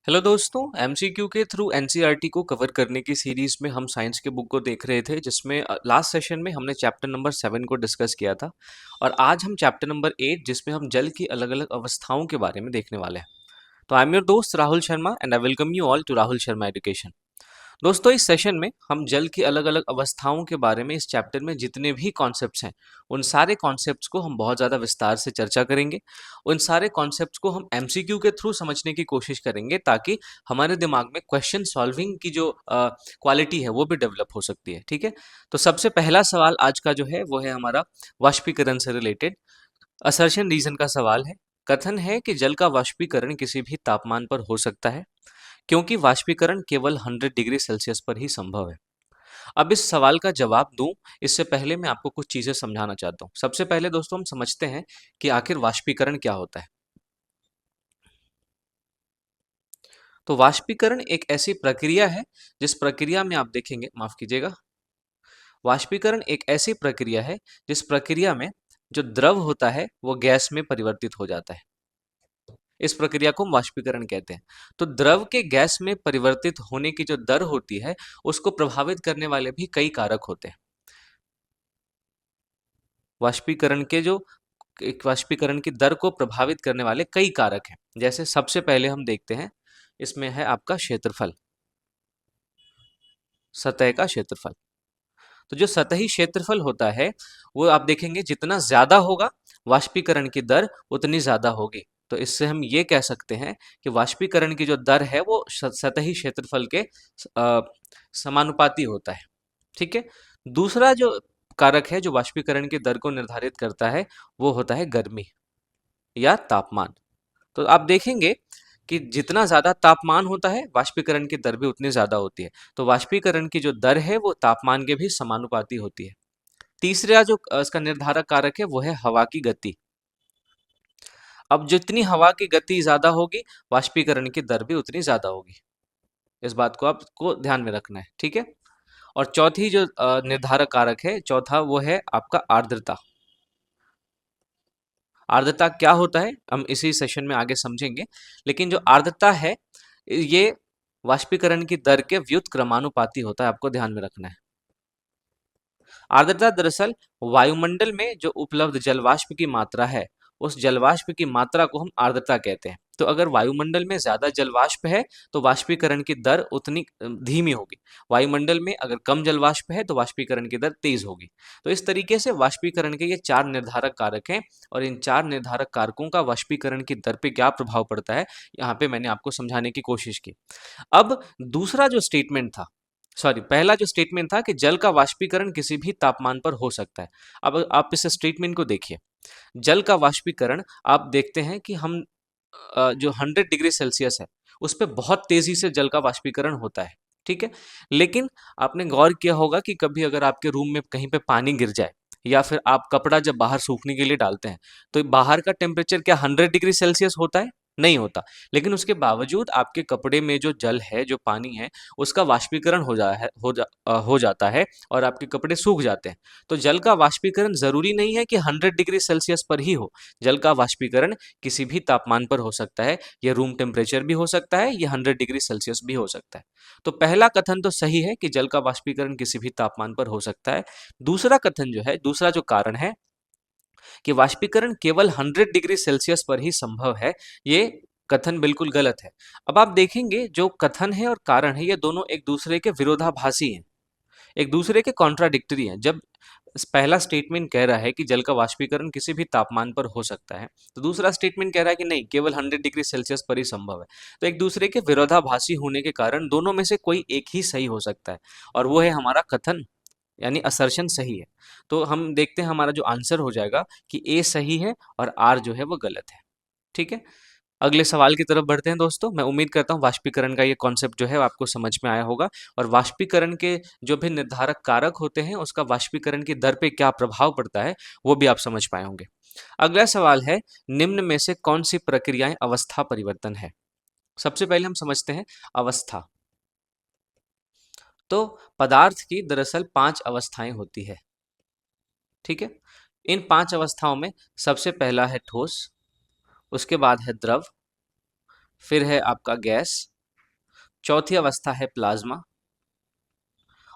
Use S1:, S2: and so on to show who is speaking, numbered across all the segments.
S1: Hello दोस्तों, MCQ के through NCERT को कवर करने की सीरीज में हम साइंस के बुक को देख रहे थे, जिसमें लास्ट सेशन में हमने चैप्टर नंबर 7 को डिस्कस किया था। और आज हम चैप्टर नंबर 8 जिसमें हम जल की अलग अलग अवस्थाओं के बारे में देखने वाले हैं। तो आई एम योर दोस्त Rahul Sharma and I welcome you all to Rahul Sharma education. दोस्तों, इस सेशन में हम जल की अलग अलग अवस्थाओं के बारे में इस चैप्टर में जितने भी कॉन्सेप्ट्स हैं उन सारे कॉन्सेप्ट्स को हम बहुत ज़्यादा विस्तार से चर्चा करेंगे। उन सारे कॉन्सेप्ट्स को हम एमसीक्यू के थ्रू समझने की कोशिश करेंगे ताकि हमारे दिमाग में क्वेश्चन सॉल्विंग की जो क्वालिटी है वो भी डेवलप हो सकती है। ठीक है, तो सबसे पहला सवाल आज का जो है वो है हमारा वाष्पीकरण से रिलेटेड असर्शन रीजन का सवाल है। कथन है कि जल का वाष्पीकरण किसी भी तापमान पर हो सकता है क्योंकि वाष्पीकरण केवल 100 डिग्री सेल्सियस पर ही संभव है। अब इस सवाल का जवाब दूं इससे पहले मैं आपको कुछ चीजें समझाना चाहता हूं। सबसे पहले दोस्तों हम समझते हैं कि आखिर वाष्पीकरण क्या होता है। तो वाष्पीकरण एक ऐसी प्रक्रिया है जिस प्रक्रिया में आप देखेंगे, माफ कीजिएगा, वाष्पीकरण एक ऐसी प्रक्रिया है जिस प्रक्रिया में जो द्रव होता है वो गैस में परिवर्तित हो जाता है। इस प्रक्रिया को हम वाष्पीकरण कहते हैं। तो द्रव के गैस में परिवर्तित होने की जो दर होती है उसको प्रभावित करने वाले भी कई कारक होते हैं। वाष्पीकरण के जो एक वाष्पीकरण की दर को प्रभावित करने वाले कई कारक हैं। जैसे सबसे पहले हम देखते हैं, इसमें है आपका क्षेत्रफल, सतह का क्षेत्रफल। तो जो सतही क्षेत्रफल होता है वो आप देखेंगे जितना ज्यादा होगा वाष्पीकरण की दर उतनी ज्यादा होगी। तो इससे हम ये कह सकते हैं कि वाष्पीकरण की जो दर है वो सतही क्षेत्रफल के समानुपाती होता है। ठीक है। दूसरा जो कारक है जो वाष्पीकरण की दर को निर्धारित करता है वो होता है गर्मी या तापमान। तो आप देखेंगे कि जितना ज्यादा तापमान होता है वाष्पीकरण की दर भी उतनी ज्यादा होती है। तो वाष्पीकरण की जो दर है वो तापमान के भी समानुपाती होती है। तीसरा जो इसका निर्धारक कारक है वो है हवा की गति। अब जितनी हवा की गति ज्यादा होगी वाष्पीकरण की दर भी उतनी ज्यादा होगी। इस बात को आपको ध्यान में रखना है। ठीक है। और चौथी जो निर्धारक कारक है, चौथा, वो है आपका आर्द्रता। आर्द्रता क्या होता है हम इसी सेशन में आगे समझेंगे, लेकिन जो आर्द्रता है ये वाष्पीकरण की दर के व्युत क्रमानुपाती होता है, आपको ध्यान में रखना है। आर्द्रता दरअसल वायुमंडल में जो उपलब्ध जलवाष्प की मात्रा है उस जलवाष्प की मात्रा को हम आर्द्रता कहते हैं। तो अगर वायुमंडल में ज्यादा जलवाष्प है तो वाष्पीकरण की दर उतनी धीमी होगी। वायुमंडल में अगर कम जलवाष्प है तो वाष्पीकरण की दर तेज होगी। तो इस तरीके से वाष्पीकरण के ये चार निर्धारक कारक हैं और इन चार निर्धारक कारकों का वाष्पीकरण की दर पे क्या प्रभाव पड़ता है यहाँ पे मैंने आपको समझाने की कोशिश की। अब दूसरा जो स्टेटमेंट था, सॉरी, पहला जो स्टेटमेंट था कि जल का वाष्पीकरण किसी भी तापमान पर हो सकता है। अब आप इस स्टेटमेंट को देखिए। जल का वाष्पीकरण आप देखते हैं कि हम जो 100 डिग्री सेल्सियस है उस पे बहुत तेजी से जल का वाष्पीकरण होता है। ठीक है। लेकिन आपने गौर किया होगा कि कभी अगर आपके रूम में कहीं पे पानी गिर जाए या फिर आप कपड़ा जब बाहर सूखने के लिए डालते हैं तो बाहर का टेम्परेचर क्या 100 डिग्री सेल्सियस होता है? नहीं होता। लेकिन उसके बावजूद आपके कपड़े में जो जल है, जो पानी है, उसका वाष्पीकरण हो जाता है और आपके कपड़े सूख जाते हैं। तो जल का वाष्पीकरण जरूरी नहीं है कि 100 डिग्री सेल्सियस पर ही हो। जल का वाष्पीकरण किसी भी तापमान पर हो सकता है। यह रूम टेम्परेचर भी हो सकता है, यह 100 डिग्री सेल्सियस भी हो सकता है। तो पहला कथन तो सही है कि जल का वाष्पीकरण किसी भी तापमान पर हो सकता है। दूसरा कथन जो है, दूसरा जो कारण है कि वाष्पीकरण केवल 100 डिग्री सेल्सियस पर ही संभव है, ये कथन बिल्कुल गलत है। अब आप देखेंगे जो कथन है और कारण है ये दोनों एक दूसरे के विरोधाभासी हैं, एक दूसरे के कॉन्ट्राडिक्टरी हैं। जब पहला स्टेटमेंट कह रहा है कि जल का वाष्पीकरण किसी भी तापमान पर हो सकता है तो दूसरा स्टेटमेंट कह रहा है कि नहीं, केवल 100 डिग्री सेल्सियस पर ही संभव है। तो एक दूसरे के विरोधाभासी होने के कारण दोनों में से कोई एक ही सही हो सकता है और वो है हमारा कथन, यानी असर्शन सही है। तो हम देखते हैं हमारा जो आंसर हो जाएगा कि ए सही है और आर जो है वो गलत है। ठीक है। अगले सवाल की तरफ बढ़ते हैं दोस्तों। मैं उम्मीद करता हूँ वाष्पीकरण का ये कॉन्सेप्ट जो है आपको समझ में आया होगा और वाष्पीकरण के जो भी निर्धारक कारक होते हैं उसका वाष्पीकरण की दर पे क्या प्रभाव पड़ता है वो भी आप समझ पाए होंगे। अगला सवाल है, निम्न में से कौन सी प्रक्रियाएं अवस्था परिवर्तन है? सबसे पहले हम समझते हैं अवस्था। तो पदार्थ की दरअसल 5 अवस्थाएं होती है। ठीक है। इन 5 अवस्थाओं में सबसे पहला है ठोस, उसके बाद है द्रव, फिर है आपका गैस, चौथी अवस्था है प्लाज्मा,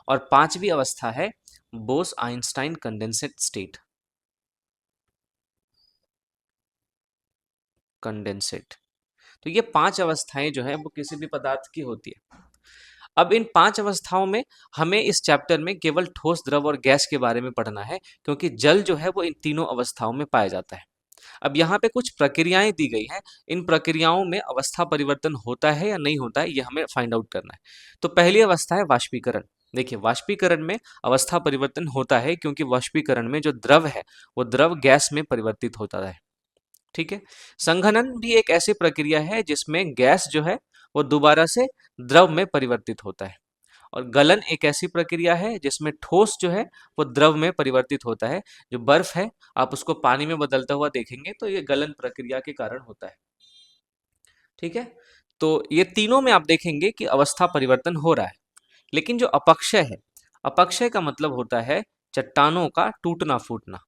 S1: और पांचवी अवस्था है Bose Einstein condensate state, condensate. तो ये पांच अवस्थाएं जो है वो किसी भी पदार्थ की होती है। अब इन पांच अवस्थाओं में हमें इस चैप्टर में केवल ठोस, द्रव और गैस के बारे में पढ़ना है, क्योंकि जल जो है वो इन तीनों अवस्थाओं में पाया जाता है। अब यहाँ पे कुछ प्रक्रियाएं दी गई हैं, इन प्रक्रियाओं में अवस्था परिवर्तन होता है या नहीं होता है, ये हमें फाइंड आउट करना है। तो पहली अवस्था है वाष्पीकरण। देखिए, वाष्पीकरण में अवस्था परिवर्तन होता है, क्योंकि वाष्पीकरण में जो द्रव है वो द्रव गैस में परिवर्तित होता है। ठीक है। संघनन भी एक ऐसी प्रक्रिया है जिसमें गैस जो है वो दोबारा से द्रव में परिवर्तित होता है। और गलन एक ऐसी प्रक्रिया है जिसमें ठोस जो है वो द्रव में परिवर्तित होता है। जो बर्फ है, आप उसको पानी में बदलता हुआ देखेंगे तो ये गलन प्रक्रिया के कारण होता है। ठीक है। तो ये तीनों में आप देखेंगे कि अवस्था परिवर्तन हो रहा है। लेकिन जो अपक्षय है, अपक्षय का मतलब होता है चट्टानों का टूटना फूटना।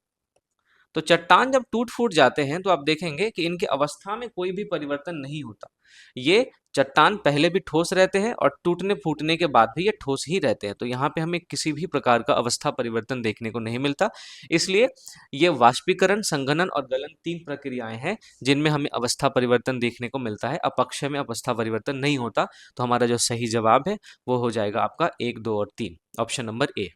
S1: तो चट्टान जब टूट फूट जाते हैं तो आप देखेंगे कि इनकी अवस्था में कोई भी परिवर्तन नहीं होता। ये चट्टान पहले भी ठोस रहते हैं और टूटने फूटने के बाद भी ये ठोस ही रहते हैं। तो यहाँ पे हमें किसी भी प्रकार का अवस्था परिवर्तन देखने को नहीं मिलता। इसलिए ये वाष्पीकरण, संघनन और गलन तीन प्रक्रियाएं हैं जिनमें हमें अवस्था परिवर्तन देखने को मिलता है। अपक्षय में अवस्था परिवर्तन नहीं होता। तो हमारा जो सही जवाब है वो हो जाएगा आपका 1, 2 और 3, ऑप्शन नंबर ए।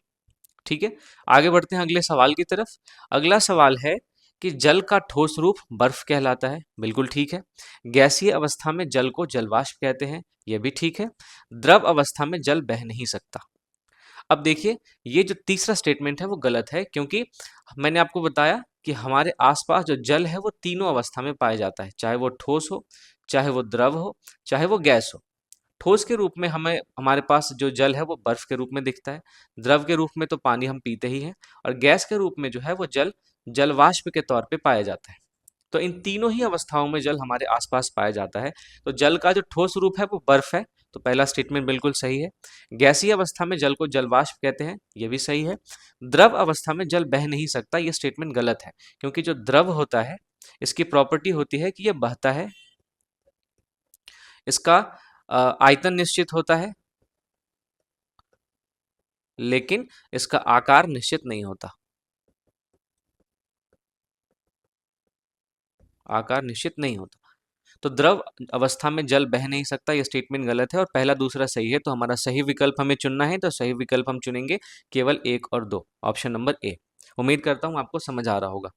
S1: ठीक है। आगे बढ़ते हैं अगले सवाल की तरफ। अगला सवाल है कि जल का ठोस रूप बर्फ कहलाता है। बिल्कुल ठीक है। गैसीय अवस्था में जल को जलवाष्प कहते हैं। यह भी ठीक है। द्रव अवस्था में जल बह नहीं सकता। अब देखिए, ये जो तीसरा स्टेटमेंट है वो गलत है, क्योंकि मैंने आपको बताया कि हमारे आसपास जो जल है वो तीनों अवस्था में पाया जाता है, चाहे वो ठोस हो, चाहे वो द्रव हो, चाहे वो गैस हो। ठोस के रूप में हमें, हमारे पास जो जल है वो बर्फ के रूप में दिखता है। द्रव के रूप में तो पानी हम पीते ही हैं। और गैस के रूप में जो है वो जल जलवाष्प के तौर पे पाया जाता है। तो इन तीनों ही अवस्थाओं में जल हमारे आसपास पाया जाता है। तो जल का जो ठोस रूप है वो बर्फ है। तो पहला स्टेटमेंट बिल्कुल सही है। गैसीय अवस्था में जल को जलवाष्प कहते हैं। ये भी सही है। द्रव अवस्था में जल बह नहीं सकता, ये स्टेटमेंट गलत है, क्योंकि जो द्रव होता है इसकी प्रॉपर्टी होती है कि ये बहता है, इसका आयतन निश्चित होता है, लेकिन इसका आकार निश्चित नहीं होता। आकार निश्चित नहीं होता। तो द्रव अवस्था में जल बह नहीं सकता, यह स्टेटमेंट गलत है और पहला दूसरा सही है। तो हमारा सही विकल्प हमें चुनना है, तो सही विकल्प हम चुनेंगे केवल 1 और 2, ऑप्शन नंबर ए। उम्मीद करता हूं आपको समझ आ रहा होगा।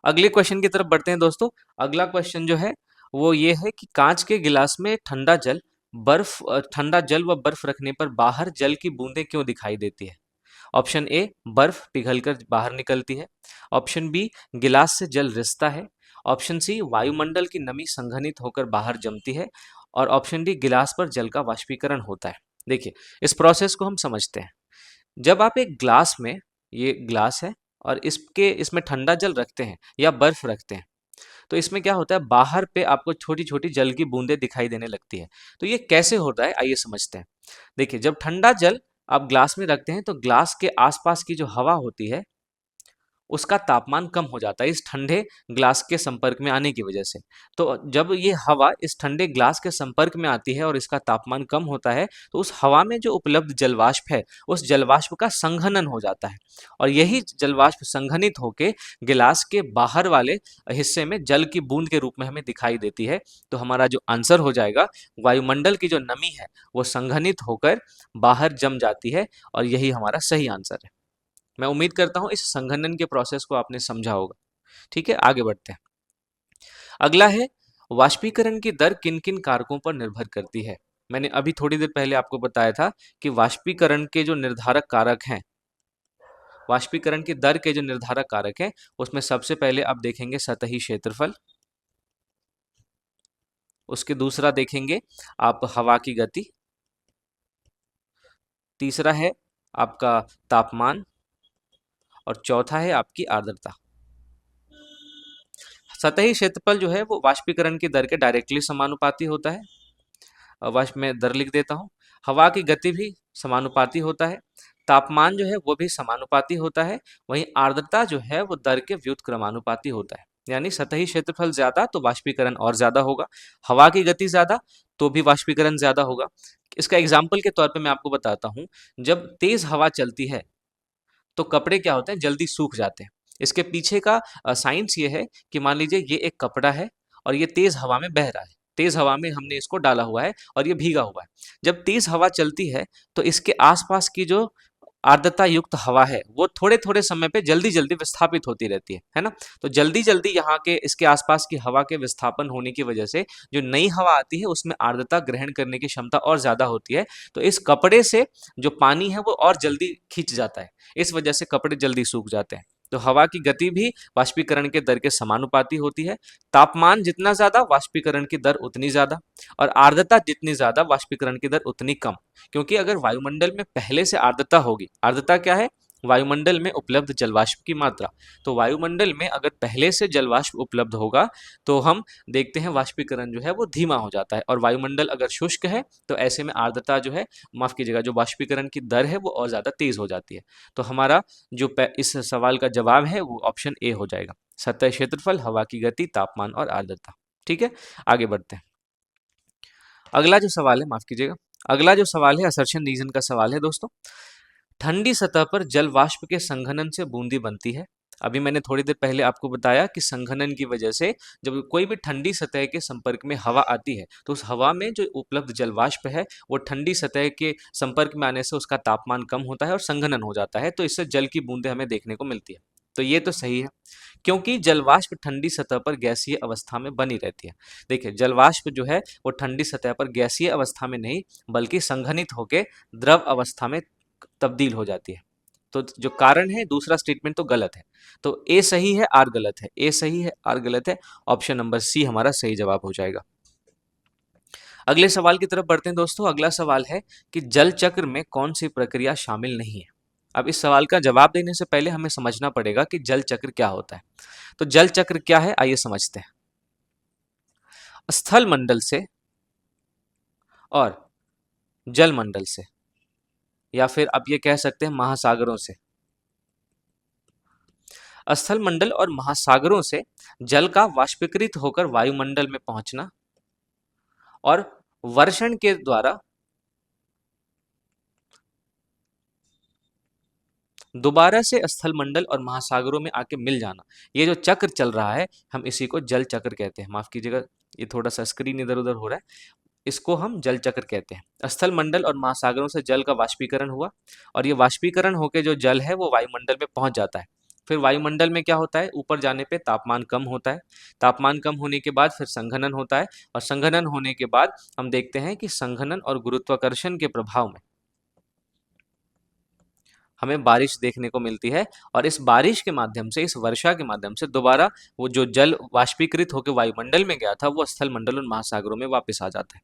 S1: अगले क्वेश्चन की तरफ बढ़ते हैं दोस्तों। अगला क्वेश्चन जो है वो ये है कि कांच के गिलास में ठंडा जल व बर्फ रखने पर बाहर जल की बूंदें क्यों दिखाई देती है। ऑप्शन ए, बर्फ पिघलकर बाहर निकलती है। ऑप्शन बी, गिलास से जल रिसता है। ऑप्शन सी, वायुमंडल की नमी संघनित होकर बाहर जमती है। और ऑप्शन डी, गिलास पर जल का वाष्पीकरण होता है। देखिए, इस प्रोसेस को हम समझते हैं। जब आप एक ग्लास में, ये ग्लास है और इसमें ठंडा जल रखते हैं या बर्फ रखते हैं, तो इसमें क्या होता है, बाहर पे आपको छोटी छोटी जल की बूंदें दिखाई देने लगती है। तो ये कैसे होता है, आइए समझते हैं। देखिए, जब ठंडा जल आप ग्लास में रखते हैं तो ग्लास के आसपास की जो हवा होती है उसका तापमान कम हो जाता है इस ठंडे ग्लास के संपर्क में आने की वजह से। तो जब ये हवा इस ठंडे ग्लास के संपर्क में आती है और इसका तापमान कम होता है, तो उस हवा में जो उपलब्ध जलवाष्प है उस जलवाष्प का संघनन हो जाता है। और यही जलवाष्प संघनित होके गिलास के बाहर वाले हिस्से में जल की बूंद के रूप में हमें दिखाई देती है। तो हमारा जो आंसर हो जाएगा, वायुमंडल की जो नमी है वो संघनित होकर बाहर जम जाती है, और यही हमारा सही आंसर है। मैं उम्मीद करता हूं इस संघनन के प्रोसेस को आपने समझा होगा। ठीक है, आगे बढ़ते हैं। अगला है, वाष्पीकरण की दर किन किन कारकों पर निर्भर करती है। मैंने अभी थोड़ी देर पहले आपको बताया था कि वाष्पीकरण के जो निर्धारक कारक हैं, वाष्पीकरण की दर के जो निर्धारक कारक हैं, उसमें सबसे पहले आप देखेंगे सतही क्षेत्रफल। उसके दूसरा देखेंगे आप हवा की गति। तीसरा है आपका तापमान। और चौथा है आपकी आर्द्रता। सतही क्षेत्रफल जो है वो वाष्पीकरण की दर के डायरेक्टली समानुपाती होता है। वाष्प में दर लिख देता हूँ। हवा की गति भी समानुपाती होता है। तापमान जो है वो भी समानुपाती होता है। वहीं आर्द्रता जो है वो दर के व्युत्क्रमानुपाती होता है। यानी सतही क्षेत्रफल ज्यादा तो वाष्पीकरण और ज्यादा होगा, हवा की गति ज्यादा तो भी वाष्पीकरण ज्यादा होगा। इसका एग्जाम्पल के तौर पे मैं आपको बताता हूँ, जब तेज हवा चलती है तो कपड़े क्या होते हैं, जल्दी सूख जाते हैं। इसके पीछे का साइंस ये है कि मान लीजिए ये एक कपड़ा है और ये तेज हवा में बह रहा है, तेज हवा में हमने इसको डाला हुआ है और ये भीगा हुआ है। जब तेज हवा चलती है तो इसके आसपास की जो आर्द्रता युक्त हवा है वो थोड़े थोड़े समय पे जल्दी जल्दी विस्थापित होती रहती है ना। तो जल्दी जल्दी यहाँ के इसके आसपास की हवा के विस्थापन होने की वजह से जो नई हवा आती है उसमें आर्द्रता ग्रहण करने की क्षमता और ज्यादा होती है। तो इस कपड़े से जो पानी है वो और जल्दी खींच जाता है, इस वजह से कपड़े जल्दी सूख जाते हैं। तो हवा की गति भी वाष्पीकरण के दर के समानुपाती होती है। तापमान जितना ज्यादा वाष्पीकरण की दर उतनी ज्यादा, और आर्द्रता जितनी ज्यादा वाष्पीकरण की दर उतनी कम। क्योंकि अगर वायुमंडल में पहले से आर्द्रता होगी, आर्द्रता क्या है, वायुमंडल में उपलब्ध जलवाष्प की मात्रा। तो वायुमंडल में अगर पहले से जलवाष्प उपलब्ध होगा तो हम देखते हैं वाष्पीकरण जो है वो धीमा हो जाता है, और वायुमंडल अगर शुष्क है तो ऐसे में आर्द्रता जो है, माफ कीजिएगा, जो वाष्पीकरण की दर है वो और ज्यादा तेज हो जाती है। तो हमारा जो इस सवाल का जवाब है वो ऑप्शन ए हो जाएगा, सतह क्षेत्रफल, हवा की गति, तापमान और आर्द्रता। ठीक है, आगे बढ़ते हैं। अगला जो सवाल है, माफ कीजिएगा, अगला जो सवाल है असर्शन रीजन का सवाल है दोस्तों। ठंडी सतह पर जल वाष्प के संघनन से बूंदी बनती है। अभी मैंने थोड़ी देर पहले आपको बताया कि संघनन की वजह से जब कोई भी ठंडी सतह के संपर्क में हवा आती है तो उस हवा में जो उपलब्ध जल वाष्प है वो ठंडी सतह के संपर्क में आने से उसका तापमान कम होता है और संघनन हो जाता है, तो इससे जल की बूंदें हमें देखने को मिलती है। तो ये तो सही है, क्योंकि जलवाष्प ठंडी सतह पर गैसीय अवस्था में बनी रहती है। देखिए, जलवाष्प जो है वो ठंडी सतह पर गैसीय अवस्था में नहीं बल्कि संघनित होकर द्रव अवस्था में तब्दील हो जाती है। तो जो कारण है, दूसरा स्टेटमेंट तो गलत है। तो ए सही है, आर गलत है, ए सही है, आर गलत है, ऑप्शन नंबर सी हमारा सही जवाब हो जाएगा। अगले सवाल की तरफ बढ़ते हैं दोस्तों। अगला सवाल है कि जल चक्र में कौन सी प्रक्रिया शामिल नहीं है। अब इस सवाल का जवाब देने से पहले हमें समझना पड़ेगा कि जल चक्र क्या होता है। तो जल चक्र क्या है, आइए समझते हैं। स्थल मंडल से और जल मंडल से, या फिर आप ये कह सकते हैं महासागरों से, स्थल मंडल और महासागरों से जल का वाष्पीकृत होकर वायुमंडल में पहुंचना और वर्षण के द्वारा दोबारा से स्थल मंडल और महासागरों में आके मिल जाना, ये जो चक्र चल रहा है हम इसी को जल चक्र कहते हैं। माफ कीजिएगा, ये थोड़ा सा स्क्रीन इधर उधर हो रहा है, इसको हम जल चक्र कहते हैं। स्थल मंडल और महासागरों से जल का वाष्पीकरण हुआ और ये वाष्पीकरण होकर जो जल है वो वायुमंडल में पहुंच जाता है। फिर वायुमंडल में क्या होता है, ऊपर जाने पे तापमान कम होता है, तापमान कम होने के बाद फिर संघनन होता है, और संघनन होने के बाद हम देखते हैं कि संघनन और गुरुत्वाकर्षण के प्रभाव में हमें बारिश देखने को मिलती है, और इस बारिश के माध्यम से, इस वर्षा के माध्यम से दोबारा वो जो जल वाष्पीकृत होकर वायुमंडल में गया था वो स्थल मंडल और महासागरों में वापस आ जाता है।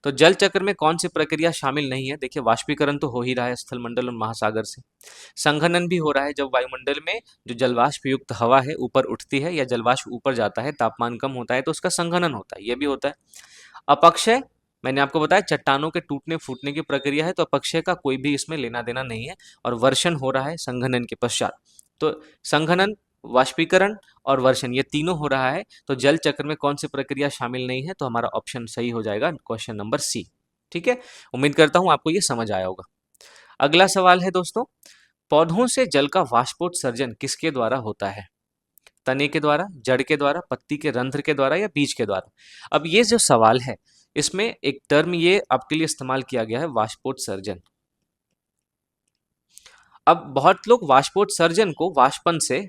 S1: तो जल चक्र में कौन सी प्रक्रिया शामिल नहीं है, देखिए वाष्पीकरण तो हो ही रहा है स्थल मंडल और महासागर से, संघनन भी हो रहा है, जब वायुमंडल में जो जलवाष्प युक्त हवा है ऊपर उठती है या जलवाष्प ऊपर जाता है, तापमान कम होता है तो उसका संघनन होता है, ये भी होता है। अपक्षय, मैंने आपको बताया चट्टानों के टूटने फूटने की प्रक्रिया है, तो अपक्षय का कोई भी इसमें लेना देना नहीं है, और वर्षण हो रहा है संघनन के पश्चात। तो संघनन, वाष्पीकरण और वर्षण ये तीनों हो रहा है, तो जल चक्र में कौन सी प्रक्रिया शामिल नहीं है, तो हमारा ऑप्शन सही हो जाएगा क्वेश्चन नंबर सी। ठीक है, उम्मीद करता हूं आपको ये समझ आया होगा। अगला सवाल है दोस्तों, पौधों से जल का वाष्पोत्सर्जन किसके द्वारा होता है, तने के द्वारा, जड़ के द्वारा, पत्ती के रंध्र के द्वारा या बीज के द्वारा। अब ये जो सवाल है इसमें एक टर्म ये आपके लिए इस्तेमाल किया गया है, वाष्पोत्सर्जन। अब बहुत लोग वाष्पोत्सर्जन को वाष्पन से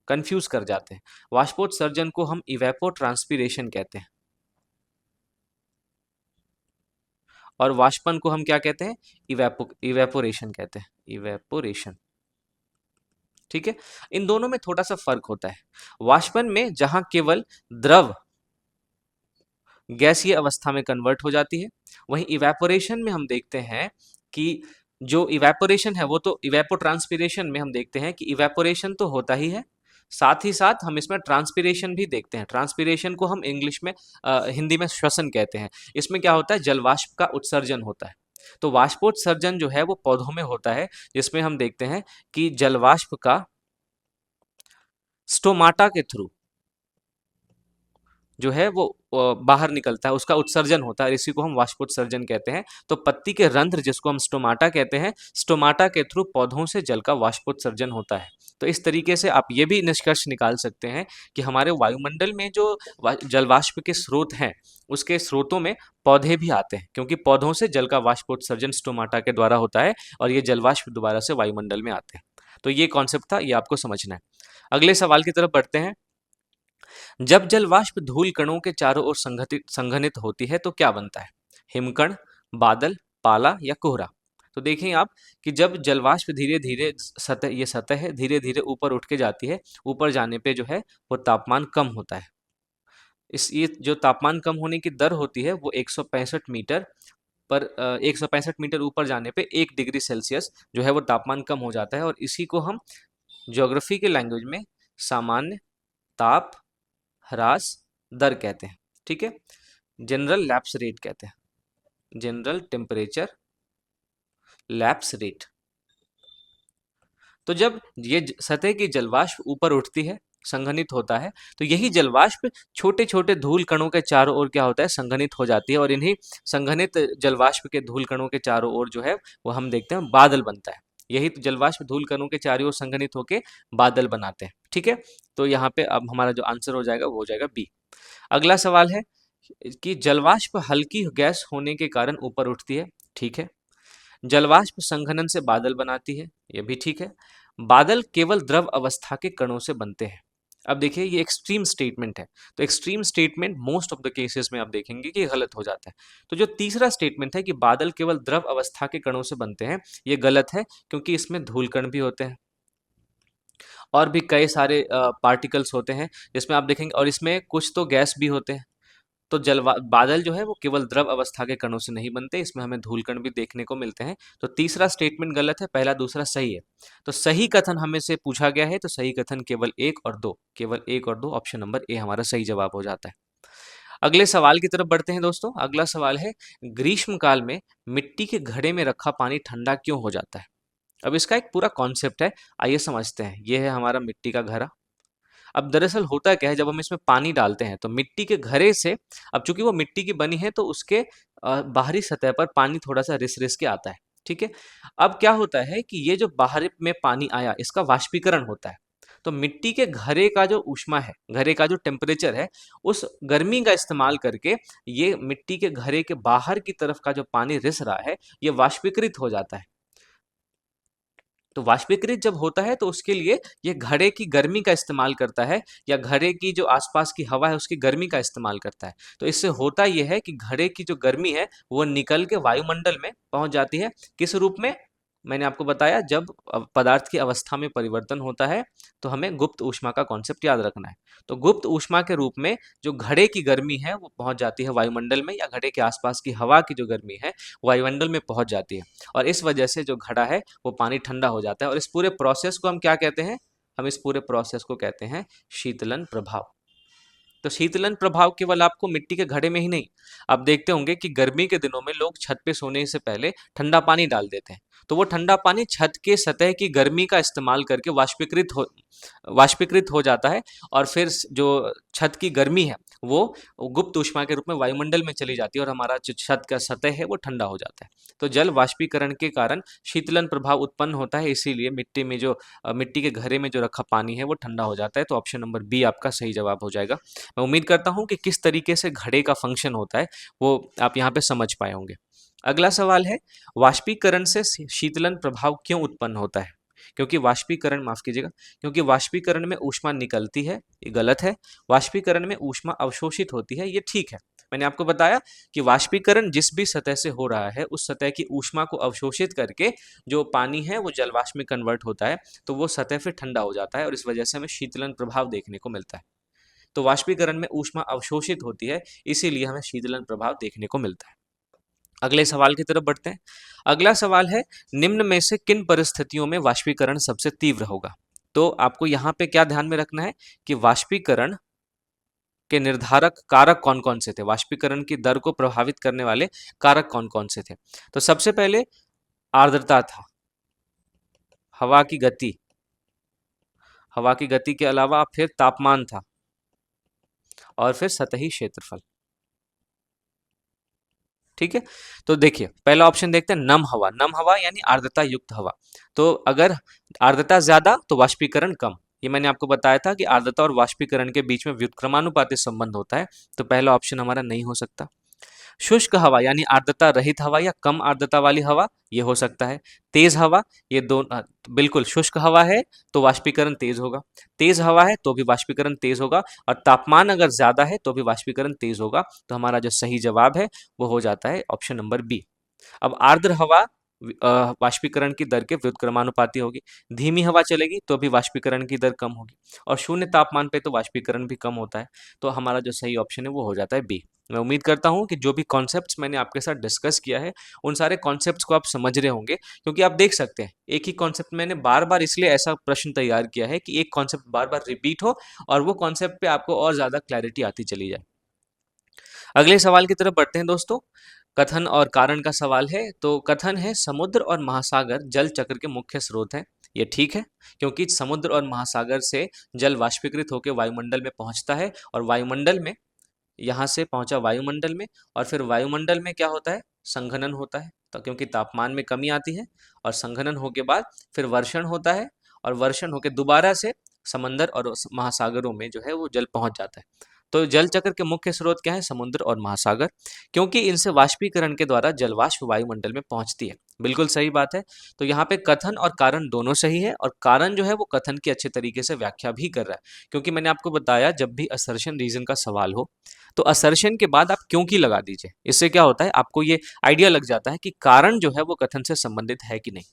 S1: कंफ्यूज कर जाते हैं। वाष्पोत्सर्जन को हम इवेपो ट्रांसपीरेशन कहते हैं, और वाष्पन को हम क्या कहते हैं, इवेपोरेशन कहते हैं, इवेपोरेशन। ठीक है, इन दोनों में थोड़ा सा फर्क होता है। वाष्पन में जहां केवल द्रव गैसीय अवस्था में कन्वर्ट हो जाती है, वहीं इवेपोरेशन में हम देखते हैं कि जो इवेपोरेशन है वो तो, इवेपो ट्रांसपीरेशन में हम देखते हैं कि इवेपोरेशन तो होता ही है, साथ ही साथ हम इसमें ट्रांसपीरेशन भी देखते हैं। ट्रांसपीरेशन को हम इंग्लिश में हिंदी में श्वसन कहते हैं। इसमें क्या होता है, जलवाष्प का उत्सर्जन होता है। तो वाष्पोत्सर्जन जो है वो पौधों में होता है, जिसमें हम देखते हैं कि जलवाष्प का स्टोमाटा के थ्रू जो है वो बाहर निकलता है, उसका उत्सर्जन होता है, इसी को हम वाष्पोत्सर्जन कहते हैं। तो पत्ती के रंध्र, जिसको हम स्टोमाटा कहते हैं, स्टोमाटा के थ्रू पौधों से जल का वाष्पोत्सर्जन होता है। तो इस तरीके से आप ये भी निष्कर्ष निकाल सकते हैं कि हमारे वायुमंडल में जो जलवाष्प के स्रोत हैं, उसके स्रोतों में पौधे भी आते हैं, क्योंकि पौधों से जल का वाष्पोत्सर्जन स्टोमाटा के द्वारा होता है और ये जलवाष्प दोबारा से वायुमंडल में आते हैं। तो ये कॉन्सेप्ट था, ये आपको समझना है। अगले सवाल की तरफ बढ़ते हैं। जब जलवाष्प धूल कणों के चारों ओर संघनित होती है तो क्या बनता है? हिमकण, बादल, पाला या कोहरा? तो देखें आप कि जब जलवाष्प धीरे धीरे सतह, ये सतह है, धीरे धीरे ऊपर उठ के जाती है, ऊपर जाने पे जो है वो तापमान कम होता है। इस ये जो तापमान कम होने की दर होती है वो 165 मीटर पर 165 मीटर ऊपर जाने पे 1 डिग्री सेल्सियस जो है वो तापमान कम हो जाता है, और इसी को हम ज्योग्राफी के लैंग्वेज में सामान्य ताप ह्रास दर कहते हैं। ठीक है, जनरल लैप्स रेट कहते हैं, जनरल टेम्परेचर लैप्स रेट। तो जब ये सतह की जलवाष्प ऊपर उठती है, संघनित होता है, तो यही जलवाष्प छोटे छोटे धूल कणों के चारों ओर क्या होता है, संघनित हो जाती है, और इन्हीं संघनित जलवाष्प के धूल कणों के चारों ओर जो है वो हम देखते हैं बादल बनता है। यही तो जलवाष्प धूल कणों के चारों ओर संघनित होकर बादल बनाते हैं। ठीक है, तो यहाँ पे अब हमारा जो आंसर हो जाएगा वो हो जाएगा बी। अगला सवाल है कि जलवाष्प हल्की गैस होने के कारण ऊपर उठती है। ठीक है। जलवाष्प संघनन से बादल बनाती है, यह भी ठीक है। बादल केवल द्रव अवस्था के कणों से बनते हैं। अब देखिए ये एक्सट्रीम स्टेटमेंट है, तो extreme statement most of the cases में आप देखेंगे कि गलत हो जाता है। तो जो तीसरा स्टेटमेंट है कि बादल केवल द्रव अवस्था के कणों से बनते हैं, ये गलत है, क्योंकि इसमें धूल कण भी होते हैं और भी कई सारे पार्टिकल्स होते हैं जिसमें आप देखेंगे, और इसमें कुछ तो गैस भी होते हैं। तो बादल जो है वो केवल द्रव अवस्था के कणों से नहीं बनते, इसमें हमें धूल कण भी देखने को मिलते हैं। तो तीसरा स्टेटमेंट गलत है, पहला दूसरा सही है। तो सही कथन हमें से पूछा गया है, तो सही कथन केवल एक और दो, केवल एक और दो, ऑप्शन नंबर ए हमारा सही जवाब हो जाता है। अगले सवाल की तरफ बढ़ते हैं दोस्तों। अगला सवाल है, ग्रीष्म काल में मिट्टी के घड़े में रखा पानी ठंडा क्यों हो जाता है? अब इसका एक पूरा कॉन्सेप्ट है, आइए समझते हैं। यह है हमारा मिट्टी का घड़ा। अब दरअसल होता क्या है, जब हम इसमें पानी डालते हैं तो मिट्टी के घड़े से, अब चूंकि वो मिट्टी की बनी है तो उसके बाहरी सतह पर पानी थोड़ा सा रिस रिस के आता है। ठीक है, अब क्या होता है कि ये जो बाहर में पानी आया, इसका वाष्पीकरण होता है। तो मिट्टी के घड़े का जो ऊष्मा है, घड़े का जो टेम्परेचर है, उस गर्मी का इस्तेमाल करके ये मिट्टी के घड़े के बाहर की तरफ का जो पानी रिस रहा है, ये वाष्पीकृत हो जाता है। तो वाष्पीकृत जब होता है तो उसके लिए ये घड़े की गर्मी का इस्तेमाल करता है, या घड़े की जो आसपास की हवा है उसकी गर्मी का इस्तेमाल करता है। तो इससे होता यह है कि घड़े की जो गर्मी है वो निकल के वायुमंडल में पहुंच जाती है। किस रूप में? मैंने आपको बताया, जब पदार्थ की अवस्था में परिवर्तन होता है तो हमें गुप्त ऊष्मा का कॉन्सेप्ट याद रखना है। तो गुप्त ऊष्मा के रूप में जो घड़े की गर्मी है वो पहुंच जाती है वायुमंडल में, या घड़े के आसपास की हवा की जो गर्मी है वायुमंडल में पहुंच जाती है, और इस वजह से जो घड़ा है वो पानी ठंडा हो जाता है। और इस पूरे प्रोसेस को हम क्या कहते हैं? हम इस पूरे प्रोसेस को कहते हैं शीतलन प्रभाव। तो शीतलन प्रभाव केवल आपको मिट्टी के घड़े में ही नहीं, आप देखते होंगे कि गर्मी के दिनों में लोग छत पे सोने से पहले ठंडा पानी डाल देते हैं, तो वो ठंडा पानी छत के सतह की गर्मी का इस्तेमाल करके वाष्पीकृत हो जाता है, और फिर जो छत की गर्मी है वो गुप्त ऊष्मा के रूप में वायुमंडल में चली जाती है, और हमारा जो छत का सतह है वो ठंडा हो जाता है। तो जल वाष्पीकरण के कारण शीतलन प्रभाव उत्पन्न होता है, इसीलिए मिट्टी के घड़े में जो रखा पानी है वो ठंडा हो जाता है। तो ऑप्शन नंबर बी आपका सही जवाब हो जाएगा। मैं उम्मीद करता हूं कि किस तरीके से घड़े का फंक्शन होता है वो आप यहाँ पे समझ पाए होंगे। अगला सवाल है, वाष्पीकरण से शीतलन प्रभाव क्यों उत्पन्न होता है? क्योंकि वाष्पीकरण, माफ कीजिएगा, क्योंकि वाष्पीकरण में ऊष्मा निकलती है, ये गलत है। वाष्पीकरण में ऊष्मा अवशोषित होती है, ये ठीक है। मैंने आपको बताया कि वाष्पीकरण जिस भी सतह से हो रहा है उस सतह की ऊष्मा को अवशोषित करके जो पानी है वो जलवाष्प में कन्वर्ट होता है, तो वो सतह फिर ठंडा हो जाता है, और इस वजह से हमें शीतलन प्रभाव देखने को मिलता है। तो वाष्पीकरण में ऊष्मा अवशोषित होती है, इसीलिए हमें शीतलन प्रभाव देखने को मिलता है। अगले सवाल की तरफ बढ़ते हैं। अगला सवाल है, निम्न में से किन परिस्थितियों में वाष्पीकरण सबसे तीव्र होगा? तो आपको यहाँ पे क्या ध्यान में रखना है कि वाष्पीकरण के निर्धारक कारक कौन कौन से थे, वाष्पीकरण की दर को प्रभावित करने वाले कारक कौन कौन से थे? तो सबसे पहले आर्द्रता था, हवा की गति, हवा की गति के अलावा फिर तापमान था, और फिर सतही क्षेत्रफल। ठीक है, तो देखिए पहला ऑप्शन देखते हैं, नम हवा। नम हवा यानी आर्द्रता युक्त हवा। तो अगर आर्द्रता ज्यादा तो वाष्पीकरण कम। ये मैंने आपको बताया था कि आर्द्रता और वाष्पीकरण के बीच में व्युत्क्रमानुपाती संबंध होता है, तो पहला ऑप्शन हमारा नहीं हो सकता। शुष्क हवा यानी आर्द्रता रहित हवा या कम आर्द्रता वाली हवा, ये हो सकता है। तेज हवा, ये बिल्कुल शुष्क हवा है तो वाष्पीकरण तेज होगा, तेज हवा है तो भी वाष्पीकरण तेज होगा, और तापमान अगर ज्यादा है तो भी वाष्पीकरण तेज होगा। तो हमारा जो सही जवाब है वो हो जाता है ऑप्शन नंबर बी। अब आर्द्र हवा वाष्पीकरण की दर के व्युत्क्रमानुपाती होगी, धीमी हवा चलेगी तो भी वाष्पीकरण की दर कम होगी, और शून्य तापमान पे तो वाष्पीकरण भी कम होता है। तो हमारा जो सही ऑप्शन है वो हो जाता है बी। मैं उम्मीद करता हूं कि जो भी कॉन्सेप्ट्स मैंने आपके साथ डिस्कस किया है उन सारे कॉन्सेप्ट्स को आप समझ रहे होंगे, क्योंकि आप देख सकते हैं एक ही कॉन्सेप्ट मैंने बार बार इसलिए ऐसा प्रश्न तैयार किया है कि एक कॉन्सेप्ट बार बार रिपीट हो और वो कॉन्सेप्ट पे आपको और ज्यादा क्लैरिटी आती चली जाए। अगले सवाल की तरफ बढ़ते हैं दोस्तों। कथन और कारण का सवाल है। तो कथन है, समुद्र और महासागर जल चक्र के मुख्य स्रोत हैं। ये ठीक है, क्योंकि समुद्र और महासागर से जल वाष्पीकृत होकर वायुमंडल में पहुंचता है, और वायुमंडल में यहाँ से पहुंचा वायुमंडल में, और फिर वायुमंडल में क्या होता है, संघनन होता है, तो क्योंकि तापमान में कमी आती है, और संघनन होके बाद फिर वर्षण होता है, और वर्षण होके दोबारा से समंदर और महासागरों में जो है वो जल पहुंच जाता है। तो जल चक्र के मुख्य स्रोत क्या है, समुद्र और महासागर, क्योंकि इनसे वाष्पीकरण के द्वारा जलवाष्प वायुमंडल में पहुंचती है। बिल्कुल सही बात है। तो यहाँ पे कथन और कारण दोनों सही है, और कारण जो है वो कथन की अच्छे तरीके से व्याख्या भी कर रहा है, क्योंकि मैंने आपको बताया जब भी असर्शन रीजन का सवाल हो तो असर्शन के बाद आप क्योंकि लगा दीजिए। इससे क्या होता है, आपको ये आइडिया लग जाता है कि कारण जो है वो कथन से संबंधित है कि नहीं।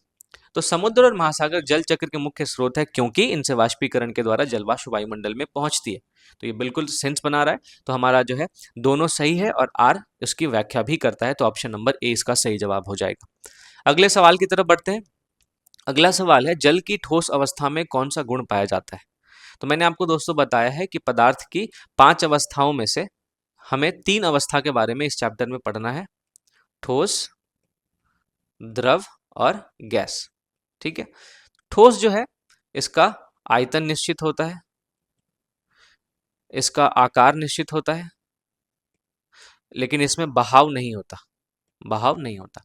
S1: तो समुद्र और महासागर जल चक्र के मुख्य स्रोत है, क्योंकि इनसे वाष्पीकरण के द्वारा जलवाष्प वायुमंडल में पहुंचती है। तो ये बिल्कुल सेंस बना रहा है। तो हमारा जो है दोनों सही है, और आर इसकी व्याख्या भी करता है, तो ऑप्शन नंबर ए इसका सही जवाब हो जाएगा। अगले सवाल की तरफ बढ़ते हैं। अगला सवाल है, जल की ठोस अवस्था में कौन सा गुण पाया जाता है। तो मैंने आपको दोस्तों बताया है कि पदार्थ की 5 अवस्थाओं में से हमें 3 अवस्था के बारे में इस चैप्टर में पढ़ना है, ठोस, द्रव और गैस। ठीक है, ठोस जो है इसका आयतन निश्चित होता है, इसका आकार निश्चित होता है, लेकिन इसमें बहाव नहीं होता, बहाव नहीं होता।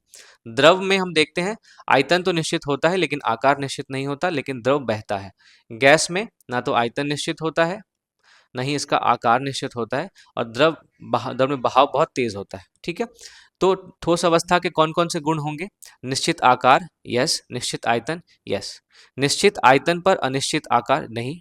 S1: द्रव में हम देखते हैं आयतन तो निश्चित होता है लेकिन आकार निश्चित नहीं होता, लेकिन द्रव बहता है। गैस में ना तो आयतन निश्चित होता है, नहीं इसका आकार निश्चित होता है, और द्रव में बहाव बहुत तेज होता है। ठीक है, तो ठोस अवस्था के कौन कौन से गुण होंगे, निश्चित आकार यस, निश्चित आयतन यस, निश्चित आयतन पर अनिश्चित आकार नहीं,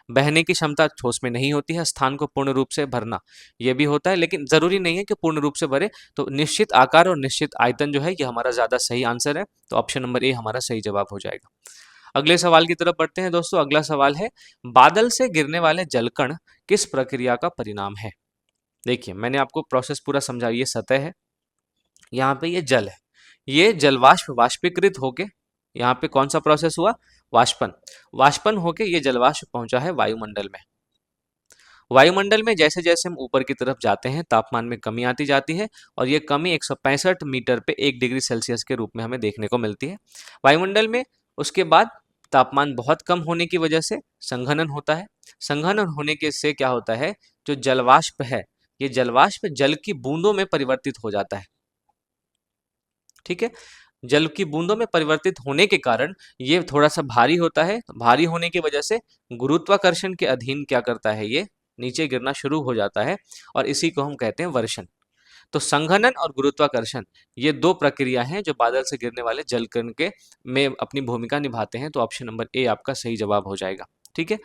S1: बहने की क्षमता ठोस में नहीं होती है, स्थान को पूर्ण रूप से भरना ये भी होता है, लेकिन जरूरी नहीं है कि पूर्ण रूप से भरे। तो निश्चित आकार और निश्चित आयतन जो है ये हमारा ज्यादा सही आंसर है, तो ऑप्शन नंबर ए हमारा सही जवाब हो जाएगा। अगले सवाल की तरफ बढ़ते हैं दोस्तों। अगला सवाल है, बादल से गिरने वाले जलकण किस प्रक्रिया का परिणाम है। देखिए मैंने आपको प्रोसेस पूरा समझा, ये सतह है, यहाँ पे ये जल है, ये जलवाष्प वाष्पीकृत होके यहाँ पे कौन सा प्रोसेस हुआ, वाष्पन, वाष्पन होके ये जलवाष्प पहुंचा है वायुमंडल में। वायुमंडल में जैसे जैसे हम ऊपर की तरफ जाते हैं तापमान में कमी आती जाती है, और ये कमी 165 मीटर पे 1 डिग्री सेल्सियस के रूप में हमें देखने को मिलती है वायुमंडल में। उसके बाद तापमान बहुत कम होने की वजह से संघनन होता है, संघनन होने के से क्या होता है, जो जलवाष्प है ये जलवाष्प जल की बूंदों में परिवर्तित हो जाता है। ठीक है, जल की बूंदों में परिवर्तित होने के कारण ये थोड़ा सा भारी होता है, भारी होने की वजह से गुरुत्वाकर्षण के अधीन क्या करता है, ये नीचे गिरना शुरू हो जाता है, और इसी को हम कहते हैं वर्षण। तो संघनन और गुरुत्वाकर्षण ये दो प्रक्रिया हैं जो बादल से गिरने वाले जलकण के में अपनी भूमिका निभाते हैं, तो ऑप्शन नंबर ए आपका सही जवाब हो जाएगा। ठीक है,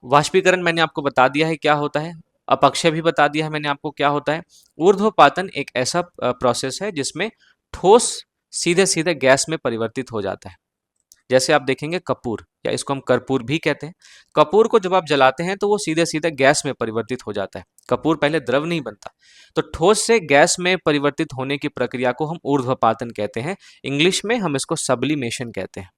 S1: वाष्पीकरण मैंने आपको बता दिया है क्या होता है, अपक्षय भी बता दिया है मैंने आपको क्या होता है। ऊर्ध्वपातन एक ऐसा प्रोसेस है जिसमें ठोस सीधे सीधे गैस में परिवर्तित हो जाता है। जैसे आप देखेंगे कपूर, या इसको हम कर्पूर भी कहते हैं, कपूर को जब आप जलाते हैं तो वो सीधे सीधे गैस में परिवर्तित हो जाता है, कपूर पहले द्रव नहीं बनता। तो ठोस से गैस में परिवर्तित होने की प्रक्रिया को हम ऊर्ध्वपातन कहते हैं, इंग्लिश में हम इसको सब्लिमेशन कहते हैं।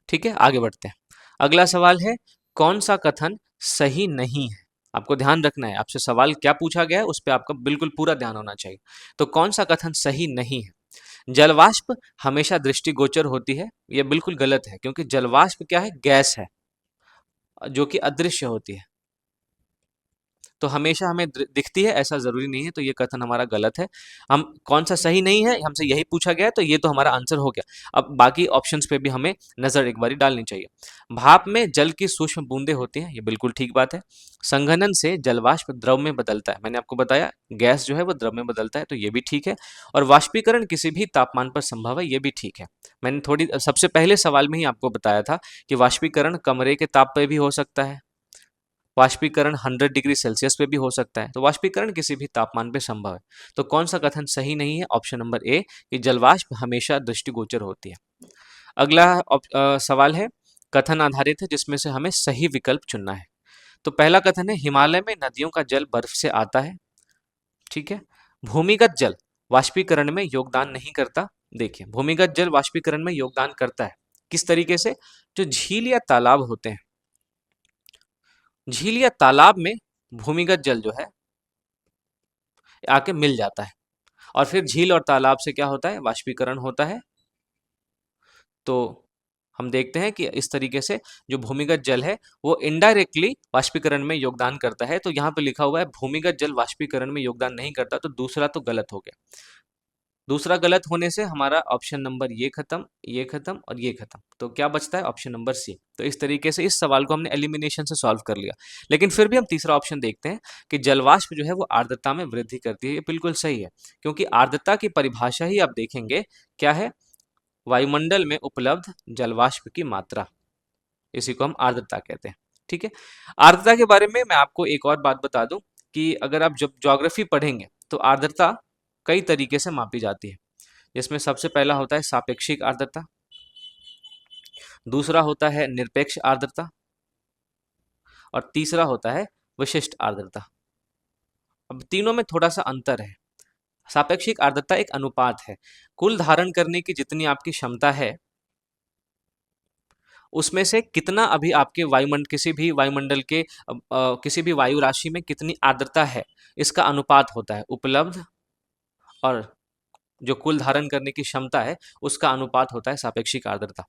S1: ठीक है, आगे बढ़ते हैं। अगला सवाल है, कौन सा कथन सही नहीं है। आपको ध्यान रखना है, आपसे सवाल क्या पूछा गया है उस पर आपका बिल्कुल पूरा ध्यान होना चाहिए। तो कौन सा कथन सही नहीं है, जलवाष्प हमेशा दृष्टिगोचर होती है, यह बिल्कुल गलत है, क्योंकि जलवाष्प क्या है, गैस है। जो कि अदृश्य होती है। तो हमेशा हमें दिखती है ऐसा जरूरी नहीं है, तो ये कथन हमारा गलत है। हम कौन सा सही नहीं है, हमसे यही पूछा गया है, तो ये तो हमारा आंसर हो गया। अब बाकी ऑप्शंस पे भी हमें नजर एक बारी डालनी चाहिए। भाप में जल की सूक्ष्म बूंदें होती हैं, ये बिल्कुल ठीक बात है। संघनन से जलवाष्प द्रव में बदलता है, मैंने आपको बताया गैस जो है वो द्रव में बदलता है, तो ये भी ठीक है। और वाष्पीकरण किसी भी तापमान पर संभव है, ये भी ठीक है। मैंने थोड़ी सबसे पहले सवाल में ही आपको बताया था कि वाष्पीकरण कमरे के ताप पर भी हो सकता है, वाष्पीकरण 100 डिग्री सेल्सियस पे भी हो सकता है, तो वाष्पीकरण किसी भी तापमान पे संभव है। तो कौन सा कथन सही नहीं है? ऑप्शन नंबर ए कि जलवाष्प हमेशा दृष्टिगोचर होती है। अगला सवाल है कथन आधारित है, जिसमें से हमें सही विकल्प चुनना है। तो पहला कथन है हिमालय में नदियों का जल बर्फ से आता है, ठीक है। भूमिगत जल वाष्पीकरण में योगदान नहीं करता। देखिए भूमिगत जल वाष्पीकरण में योगदान करता है, किस तरीके से? जो झील या तालाब होते हैं, झील या तालाब में भूमिगत जल जो है आके मिल जाता है, और फिर झील और तालाब से क्या होता है? वाष्पीकरण होता है। तो हम देखते हैं कि इस तरीके से जो भूमिगत जल है वो इनडायरेक्टली वाष्पीकरण में योगदान करता है। तो यहाँ पे लिखा हुआ है भूमिगत जल वाष्पीकरण में योगदान नहीं करता, तो दूसरा तो गलत हो गया। दूसरा गलत होने से हमारा ऑप्शन नंबर ये खत्म, ये खत्म और ये खत्म, तो क्या बचता है? Option number C. तो इस तरीके से इस सवाल को हमने एलिमिनेशन से सॉल्व कर लिया। लेकिन फिर भी हम तीसरा ऑप्शन देखते हैं कि जलवाष्प जो है वो आर्द्रता में वृद्धि करती है, ये बिल्कुल सही है, क्योंकि आर्द्रता की परिभाषा ही आप देखेंगे क्या है? वायुमंडल में उपलब्ध जलवाष्प की मात्रा, इसी को हम आर्द्रता कहते हैं, ठीक है। आर्द्रता के बारे में मैं आपको एक और बात बता दूं कि अगर आप जब ज्योग्राफी पढ़ेंगे तो आर्द्रता कई तरीके से मापी जाती है, जिसमें सबसे पहला होता है सापेक्षिक आर्द्रता, दूसरा होता है निरपेक्ष आर्द्रता, और तीसरा होता है विशिष्ट आर्द्रता। अब तीनों में थोड़ा सा अंतर है। सापेक्षिक आर्द्रता एक अनुपात है, कुल धारण करने की जितनी आपकी क्षमता है उसमें से कितना अभी आपके वायुमंडल, किसी भी वायुमंडल के किसी भी वायु राशि में कितनी आर्द्रता है, इसका अनुपात होता है। उपलब्ध और जो कुल धारण करने की क्षमता है उसका अनुपात होता है सापेक्षिक आर्द्रता।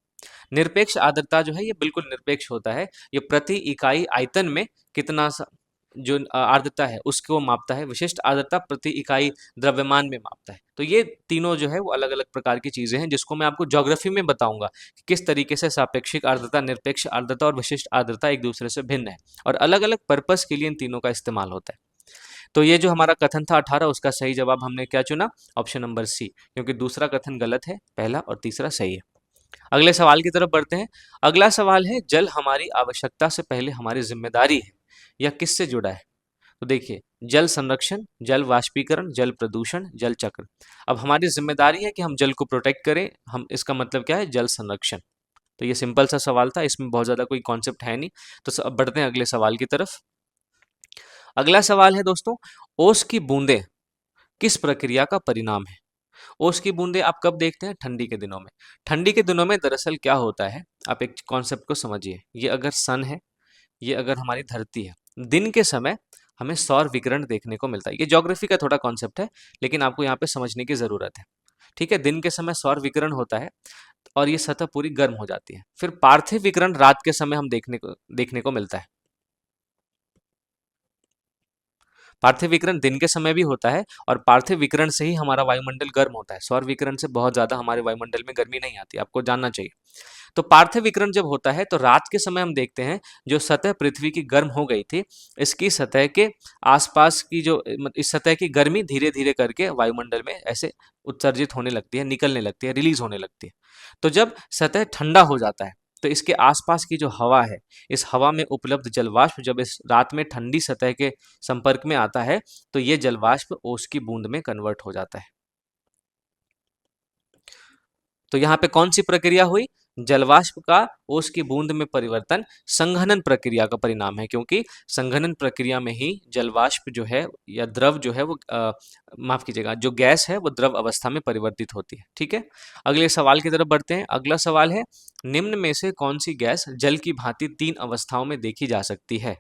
S1: निरपेक्ष आर्द्रता जो है ये बिल्कुल निरपेक्ष होता है, ये प्रति इकाई आयतन में कितना जो आर्द्रता है उसको मापता है। विशिष्ट आर्द्रता प्रति इकाई द्रव्यमान में मापता है। तो ये तीनों जो है वो अलग अलग प्रकार की चीजें हैं, जिसको मैं आपको ज्योग्राफी में बताऊंगा कि किस तरीके से सापेक्षिक आर्द्रता, निरपेक्ष आर्द्रता और विशिष्ट आर्द्रता एक दूसरे से भिन्न है, और अलग अलग पर्पस के लिए इन तीनों का इस्तेमाल होता है। तो ये जो हमारा कथन था 18, उसका सही जवाब हमने क्या चुना? ऑप्शन नंबर सी, क्योंकि दूसरा कथन गलत है, पहला और तीसरा सही है। अगले सवाल की तरफ बढ़ते हैं। अगला सवाल है जल हमारी आवश्यकता से पहले हमारी जिम्मेदारी है, यह किससे जुड़ा है? तो देखिए जल संरक्षण, जल वाष्पीकरण, जल प्रदूषण, जल चक्र। अब हमारी जिम्मेदारी है कि हम जल को प्रोटेक्ट करें, हम इसका मतलब क्या है? जल संरक्षण। तो ये सिंपल सा सवाल था, इसमें बहुत ज्यादा कोई कॉन्सेप्ट है नहीं। तो अब बढ़ते हैं अगले सवाल की तरफ। अगला सवाल है दोस्तों, ओस की बूंदें किस प्रक्रिया का परिणाम है? ओस की बूंदें आप कब देखते हैं? ठंडी के दिनों में। ठंडी के दिनों में दरअसल क्या होता है, आप एक कॉन्सेप्ट को समझिए। ये अगर सन है, ये अगर हमारी धरती है, दिन के समय हमें सौर विकिरण देखने को मिलता है। ये ज्योग्राफी का थोड़ा कॉन्सेप्ट है, लेकिन आपको यहाँ पे समझने की जरूरत है, ठीक है। दिन के समय सौर विकिरण होता है और ये सतह पूरी गर्म हो जाती है। फिर पार्थिव विकिरण रात के समय हम देखने को मिलता है। पार्थिव विकिरण दिन के समय भी होता है, और पार्थिव विकिरण से ही हमारा वायुमंडल गर्म होता है। सौर विकिरण से बहुत ज्यादा हमारे वायुमंडल में गर्मी नहीं आती, आपको जानना चाहिए। तो पार्थिव विकिरण जब होता है तो रात के समय हम देखते हैं जो सतह पृथ्वी की गर्म हो गई थी, इसकी सतह के आसपास की जो इस सतह की गर्मी धीरे धीरे करके वायुमंडल में ऐसे उत्सर्जित होने लगती है, निकलने लगती है, रिलीज होने लगती है। तो जब सतह ठंडा हो जाता है तो इसके आसपास की जो हवा है, इस हवा में उपलब्ध जलवाष्प जब इस रात में ठंडी सतह के संपर्क में आता है तो ये जलवाष्प ओस की बूंद में कन्वर्ट हो जाता है। तो यहाँ पे कौन सी प्रक्रिया हुई? जलवाष्प का ओस की बूंद में परिवर्तन संघनन प्रक्रिया का परिणाम है, क्योंकि संघनन प्रक्रिया में ही जलवाष्प जो है या द्रव जो है वो माफ कीजिएगा, जो गैस है वो द्रव अवस्था में परिवर्तित होती है, ठीक है। अगले सवाल की तरफ बढ़ते हैं। अगला सवाल है निम्न में से कौन सी गैस जल की भांति 3 अवस्थाओं में देखी जा सकती है?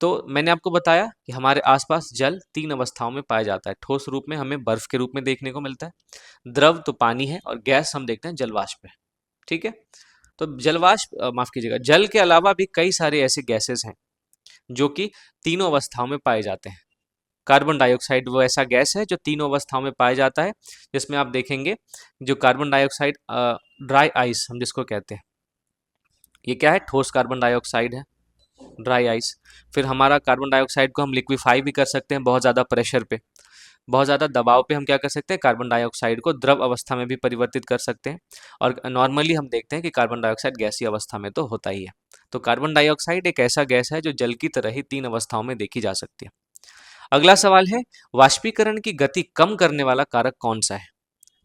S1: तो मैंने आपको बताया कि हमारे आसपास जल 3 अवस्थाओं में पाया जाता है। ठोस रूप में हमें बर्फ के रूप में देखने को मिलता है, द्रव तो पानी है, और गैस हम देखते हैं जलवाष्प है, ठीक है। तो जलवाष्प माफ कीजिएगा, जल के अलावा भी कई सारे ऐसे गैसेस हैं जो कि तीनों अवस्थाओं में पाए जाते हैं। कार्बन डाइऑक्साइड वो ऐसा गैस है जो तीनों अवस्थाओं में पाया जाता है, जिसमें आप देखेंगे जो कार्बन डाइऑक्साइड ड्राई आइस हम जिसको कहते हैं, ये क्या है, ठोस कार्बन डाइऑक्साइड है, ड्राई आइस। फिर हमारा कार्बन डाइऑक्साइड को हम लिक्विफाई भी कर सकते हैं बहुत ज़्यादा प्रेशर पे, बहुत ज़्यादा दबाव पे हम क्या कर सकते हैं, कार्बन डाइऑक्साइड को द्रव अवस्था में भी परिवर्तित कर सकते हैं। और नॉर्मली हम देखते हैं कि कार्बन डाइऑक्साइड गैसीय अवस्था में तो होता ही है। तो कार्बन डाइऑक्साइड एक ऐसा गैस है जो जल की तरह ही तीन अवस्थाओं में देखी जा सकती है। अगला सवाल है, वाष्पीकरण की गति कम करने वाला कारक कौन सा है?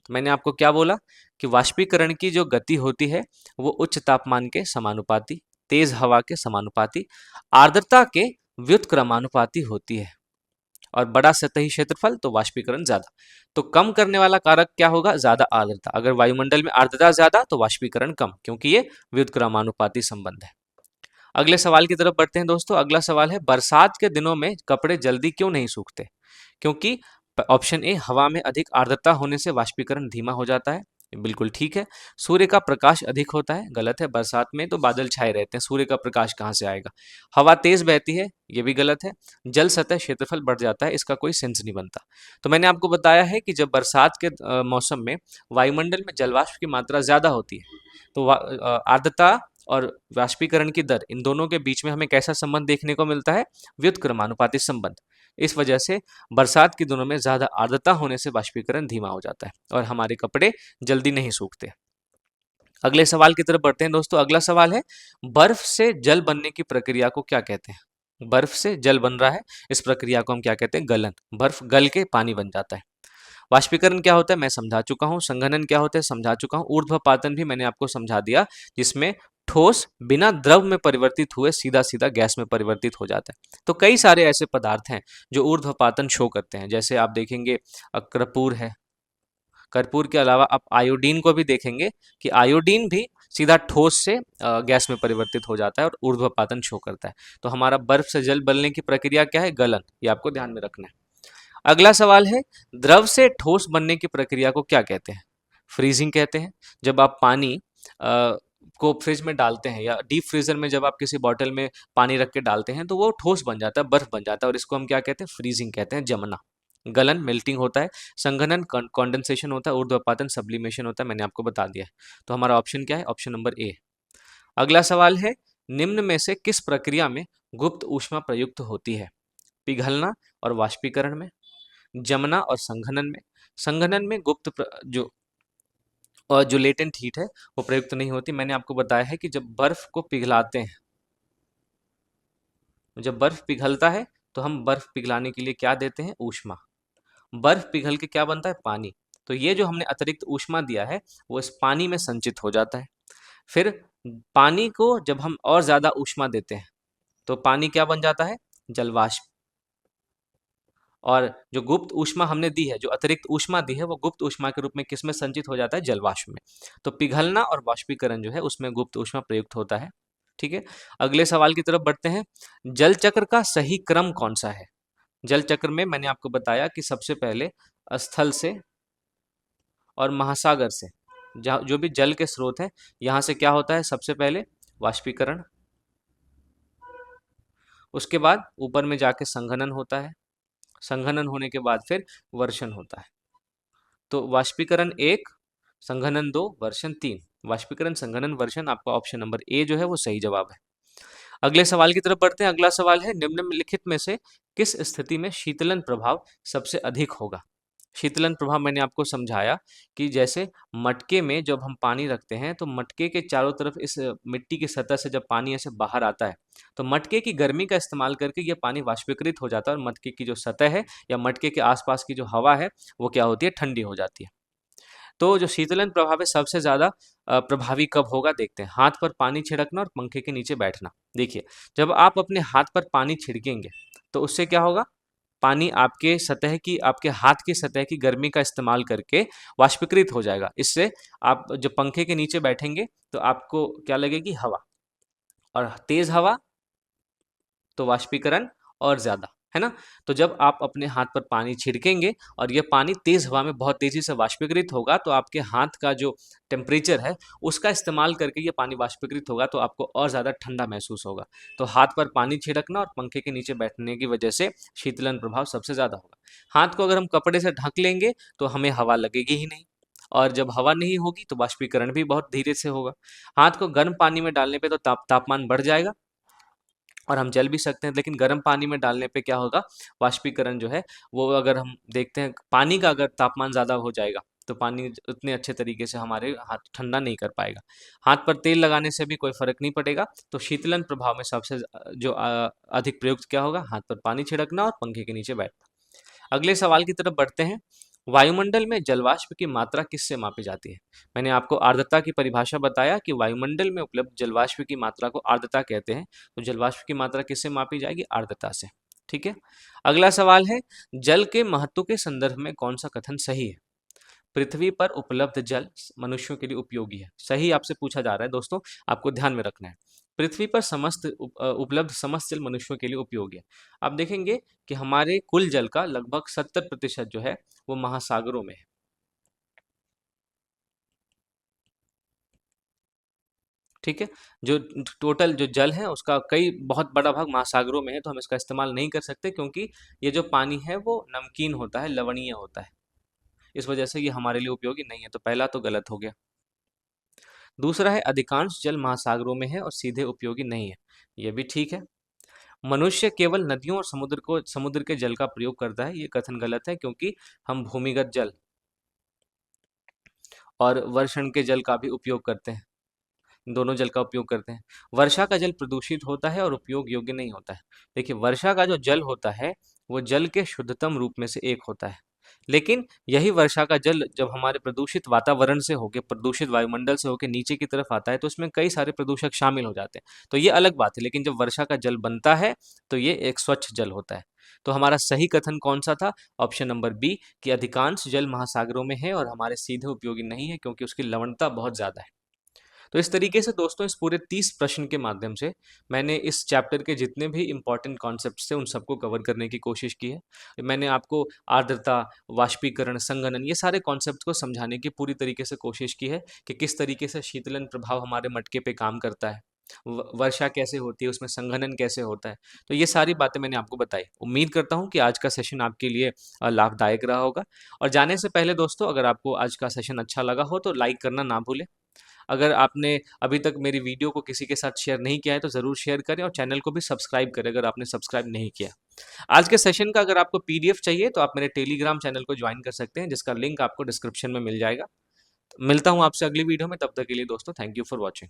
S1: तो मैंने आपको क्या बोला कि वाष्पीकरण की जो गति होती है वो उच्च तापमान के समानुपाती, तेज हवा के समानुपाती, आर्द्रता के व्युत्क्रमानुपाती होती है। और बड़ा सतही क्षेत्रफल तो वाष्पीकरण ज्यादा। तो कम करने वाला कारक क्या होगा, ज्यादा आर्द्रता। अगर वायुमंडल में आर्द्रता ज्यादा तो वाष्पीकरण कम, क्योंकि ये व्युत्क्रमानुपाती संबंध है। अगले सवाल की तरफ बढ़ते हैं दोस्तों। अगला सवाल है, बरसात के दिनों में कपड़े जल्दी क्यों नहीं सूखते? क्योंकि ऑप्शन ए, हवा में अधिक आर्द्रता होने से वाष्पीकरण धीमा हो जाता है। बिल्कुल ठीक है। सूर्य का प्रकाश अधिक होता है, गलत है। बरसात में तो बादल छाए रहते हैं, सूर्य का प्रकाश कहाँ से आएगा। हवा तेज बहती है, ये भी गलत है। जल सतह क्षेत्रफल बढ़ जाता है, इसका कोई सेंस नहीं बनता। तो मैंने आपको बताया है कि जब बरसात के मौसम में वायुमंडल में जलवाष्प की मात्रा ज्यादा होती है, तो आर्द्रता और वाष्पीकरण की दर, इन दोनों के बीच में हमें कैसा संबंध देखने को मिलता है, व्युत्क्रमानुपाती संबंध। इस वजह से बरसात के दिनों में ज्यादा आर्द्रता होने से वाष्पीकरण धीमा हो जाता है और हमारे कपड़े जल्दी नहीं सूखते। अगले सवाल की तरफ बढ़ते हैं दोस्तों। अगला सवाल है, बर्फ से जल बनने की प्रक्रिया को क्या कहते हैं? बर्फ से जल बन रहा है, इस प्रक्रिया को हम क्या कहते हैं, गलन। बर्फ गल के पानी बन जाता है। वाष्पीकरण क्या होता है मैं समझा चुका हूं, संघनन क्या होता है समझा चुका हूं, ऊर्ध्वपातन भी मैंने आपको समझा दिया, जिसमें ठोस बिना द्रव में परिवर्तित हुए सीधा सीधा गैस में परिवर्तित हो जाता है। तो कई सारे ऐसे पदार्थ हैं जो ऊर्ध्वपातन शो करते हैं, जैसे आप देखेंगे कर्पूर है। कर्पूर के अलावा आप आयोडीन को भी देखेंगे कि आयोडीन भी सीधा ठोस से गैस में परिवर्तित हो जाता है और ऊर्ध्वपातन शो करता है। तो हमारा बर्फ से जल बनने की प्रक्रिया क्या है, गलन। ये आपको ध्यान में रखना है। अगला सवाल है, द्रव से ठोस बनने की प्रक्रिया को क्या कहते हैं? फ्रीजिंग कहते हैं। जब आप पानी को फ्रिज में डालते हैं या डीप फ्रीजर में जब आप किसी बॉटल में पानी रख के डालते हैं तो वो ठोस बन जाता है, बर्फ बन जाता है, और इसको हम क्या कहते हैं, फ्रीजिंग कहते हैं, जमना। गलन मेल्टिंग होता है, संघनन कंडेंसेशन होता है, ऊर्ध्वपातन सब्लिमेशन होता है, मैंने आपको बता दिया है। तो हमारा ऑप्शन क्या है, ऑप्शन नंबर ए। अगला सवाल है, निम्न में से किस प्रक्रिया में गुप्त ऊष्मा प्रयुक्त होती है? पिघलना और वाष्पीकरण में, जमना और संघनन में। संघनन में जो और जो लेटेंट हीट है वो प्रयुक्त नहीं होती। मैंने आपको बताया है कि जब बर्फ को पिघलाते हैं, जब बर्फ पिघलता है तो हम बर्फ पिघलाने के लिए क्या देते हैं, ऊष्मा। बर्फ पिघल के क्या बनता है, पानी। तो ये जो हमने अतिरिक्त ऊष्मा दिया है वो इस पानी में संचित हो जाता है। फिर पानी को जब हम और ज्यादा ऊष्मा देते हैं तो पानी क्या बन जाता है, जलवाष्प। और जो गुप्त ऊष्मा हमने दी है, जो अतिरिक्त ऊष्मा दी है, वो गुप्त ऊष्मा के रूप में किसमें संचित हो जाता है, जलवाष्प में। तो पिघलना और वाष्पीकरण जो है उसमें गुप्त ऊष्मा प्रयुक्त होता है। ठीक है। अगले सवाल की तरफ बढ़ते हैं। जल चक्र का सही क्रम कौन सा है? जल चक्र में मैंने आपको बताया कि सबसे पहले स्थल से और महासागर से, जो भी जल के स्रोत हैं, यहाँ से क्या होता है, सबसे पहले वाष्पीकरण, उसके बाद ऊपर में जाके संघनन होता है, संघनन होने के बाद फिर वर्षण होता है। तो वाष्पीकरण एक, संघनन दो, वर्षण तीन। वाष्पीकरण संघनन वर्षण, आपका ऑप्शन नंबर ए जो है वो सही जवाब है। अगले सवाल की तरफ बढ़ते हैं। अगला सवाल है, निम्नलिखित में से किस स्थिति में शीतलन प्रभाव सबसे अधिक होगा? शीतलन प्रभाव मैंने आपको समझाया कि जैसे मटके में जब हम पानी रखते हैं तो मटके के चारों तरफ इस मिट्टी की सतह से जब पानी ऐसे बाहर आता है तो मटके की गर्मी का इस्तेमाल करके ये पानी वाष्पीकृत हो जाता है और मटके की जो सतह है या मटके के आसपास की जो हवा है वो क्या होती है, ठंडी हो जाती है। तो जो शीतलन प्रभाव है सबसे ज्यादा प्रभावी कब होगा, देखते हैं। हाथ पर पानी छिड़कना और पंखे के नीचे बैठना। देखिए, जब आप अपने हाथ पर पानी छिड़केंगे तो उससे क्या होगा, पानी आपके सतह की, आपके हाथ की सतह की गर्मी का इस्तेमाल करके वाष्पीकृत हो जाएगा। इससे आप जब पंखे के नीचे बैठेंगे तो आपको क्या लगेगी, हवा। और तेज हवा तो वाष्पीकरण और ज्यादा, है ना? तो जब आप अपने हाथ पर पानी छिड़केंगे और ये पानी तेज़ हवा में बहुत तेज़ी से वाष्पीकृत होगा, तो आपके हाथ का जो टेम्परेचर है, उसका इस्तेमाल करके ये पानी वाष्पीकृत होगा, तो आपको और ज़्यादा ठंडा महसूस होगा। तो हाथ पर पानी छिड़कना और पंखे के नीचे बैठने की वजह से शीतलन प्रभाव सबसे ज़्यादा होगा। हाथ को अगर हम कपड़े से ढक लेंगे, तो हमें हवा लगेगी ही नहीं, और जब हवा नहीं होगी, तो वाष्पीकरण भी बहुत धीरे से होगा। हाथ को गर्म पानी में डालने पे तो तापमान बढ़ जाएगा और हम जल भी सकते हैं, लेकिन गर्म पानी में डालने पे क्या होगा, वाष्पीकरण जो है वो, अगर हम देखते हैं पानी का अगर तापमान ज़्यादा हो जाएगा, तो पानी उतने अच्छे तरीके से हमारे हाथ ठंडा नहीं कर पाएगा। हाथ पर तेल लगाने से भी कोई फ़र्क नहीं पड़ेगा। तो शीतलन प्रभाव में सबसे जो अधिक प्रयुक्त क्या होगा, हाथ पर पानी छिड़कना और पंखे के नीचे बैठना। अगले सवाल की तरफ बढ़ते हैं। वायुमंडल में जलवाष्प की मात्रा किससे मापी जाती है? मैंने आपको आर्द्रता की परिभाषा बताया कि वायुमंडल में उपलब्ध जलवाष्प की मात्रा को आर्द्रता कहते हैं। तो जलवाष्प की मात्रा किससे मापी जाएगी? आर्द्रता से। ठीक है। अगला सवाल है, जल के महत्व के संदर्भ में कौन सा कथन सही है? पृथ्वी पर उपलब्ध जल मनुष्यों के लिए उपयोगी है। सही आपसे पूछा जा रहा है दोस्तों, आपको ध्यान में रखना है। पृथ्वी पर उपलब्ध समस्त जल मनुष्यों के लिए उपयोगी है। आप देखेंगे कि हमारे कुल जल का लगभग 70% जो है वो महासागरों में है। ठीक है। जो टोटल जो जल है उसका कई बहुत बड़ा भाग महासागरों में है, तो हम इसका इस्तेमाल नहीं कर सकते, क्योंकि ये जो पानी है वो नमकीन होता है, लवणीय होता है। इस वजह से ये हमारे लिए उपयोगी नहीं है। तो पहला तो गलत हो गया। दूसरा है, अधिकांश जल महासागरों में है और सीधे उपयोगी नहीं है। ये भी ठीक है। मनुष्य केवल नदियों और समुद्र के जल का प्रयोग करता है। ये कथन गलत है, क्योंकि हम भूमिगत जल और वर्षण के जल का भी उपयोग करते हैं। दोनों जल का उपयोग करते हैं। वर्षा का जल प्रदूषित होता है और उपयोग योग्य नहीं होता है। देखिए, वर्षा का जो जल होता है वो जल के शुद्धतम रूप में से एक होता है। लेकिन यही वर्षा का जल जब हमारे प्रदूषित वातावरण से होके, प्रदूषित वायुमंडल से होके नीचे की तरफ आता है, तो उसमें कई सारे प्रदूषक शामिल हो जाते हैं। तो ये अलग बात है। लेकिन जब वर्षा का जल बनता है तो ये एक स्वच्छ जल होता है। तो हमारा सही कथन कौन सा था? ऑप्शन नंबर बी, कि अधिकांश जल महासागरों में है और हमारे सीधे उपयोगी नहीं है, क्योंकि उसकी लवणता बहुत ज्यादा है। तो इस तरीके से दोस्तों, इस पूरे 30 प्रश्न के माध्यम से मैंने इस चैप्टर के जितने भी इंपॉर्टेंट कॉन्सेप्ट्स थे उन सबको कवर करने की कोशिश की है। मैंने आपको आर्द्रता, वाष्पीकरण, संघनन, ये सारे कॉन्सेप्ट को समझाने की पूरी तरीके से कोशिश की है कि किस तरीके से शीतलन प्रभाव हमारे मटके पे काम करता है, वर्षा कैसे होती है, उसमें संघनन कैसे होता है। तो ये सारी बातें मैंने आपको बताई। उम्मीद करता हूँ कि आज का सेशन आपके लिए लाभदायक रहा होगा। और जाने से पहले दोस्तों, अगर आपको आज का सेशन अच्छा लगा हो तो लाइक करना ना भूलें। अगर आपने अभी तक मेरी वीडियो को किसी के साथ शेयर नहीं किया है तो ज़रूर शेयर करें, और चैनल को भी सब्सक्राइब करें अगर आपने सब्सक्राइब नहीं किया। आज के सेशन का अगर आपको पीडीएफ चाहिए तो आप मेरे टेलीग्राम चैनल को ज्वाइन कर सकते हैं, जिसका लिंक आपको डिस्क्रिप्शन में मिल जाएगा। मिलता हूँ आपसे अगली वीडियो में, तब तक के लिए दोस्तों थैंक यू फॉर वॉचिंग।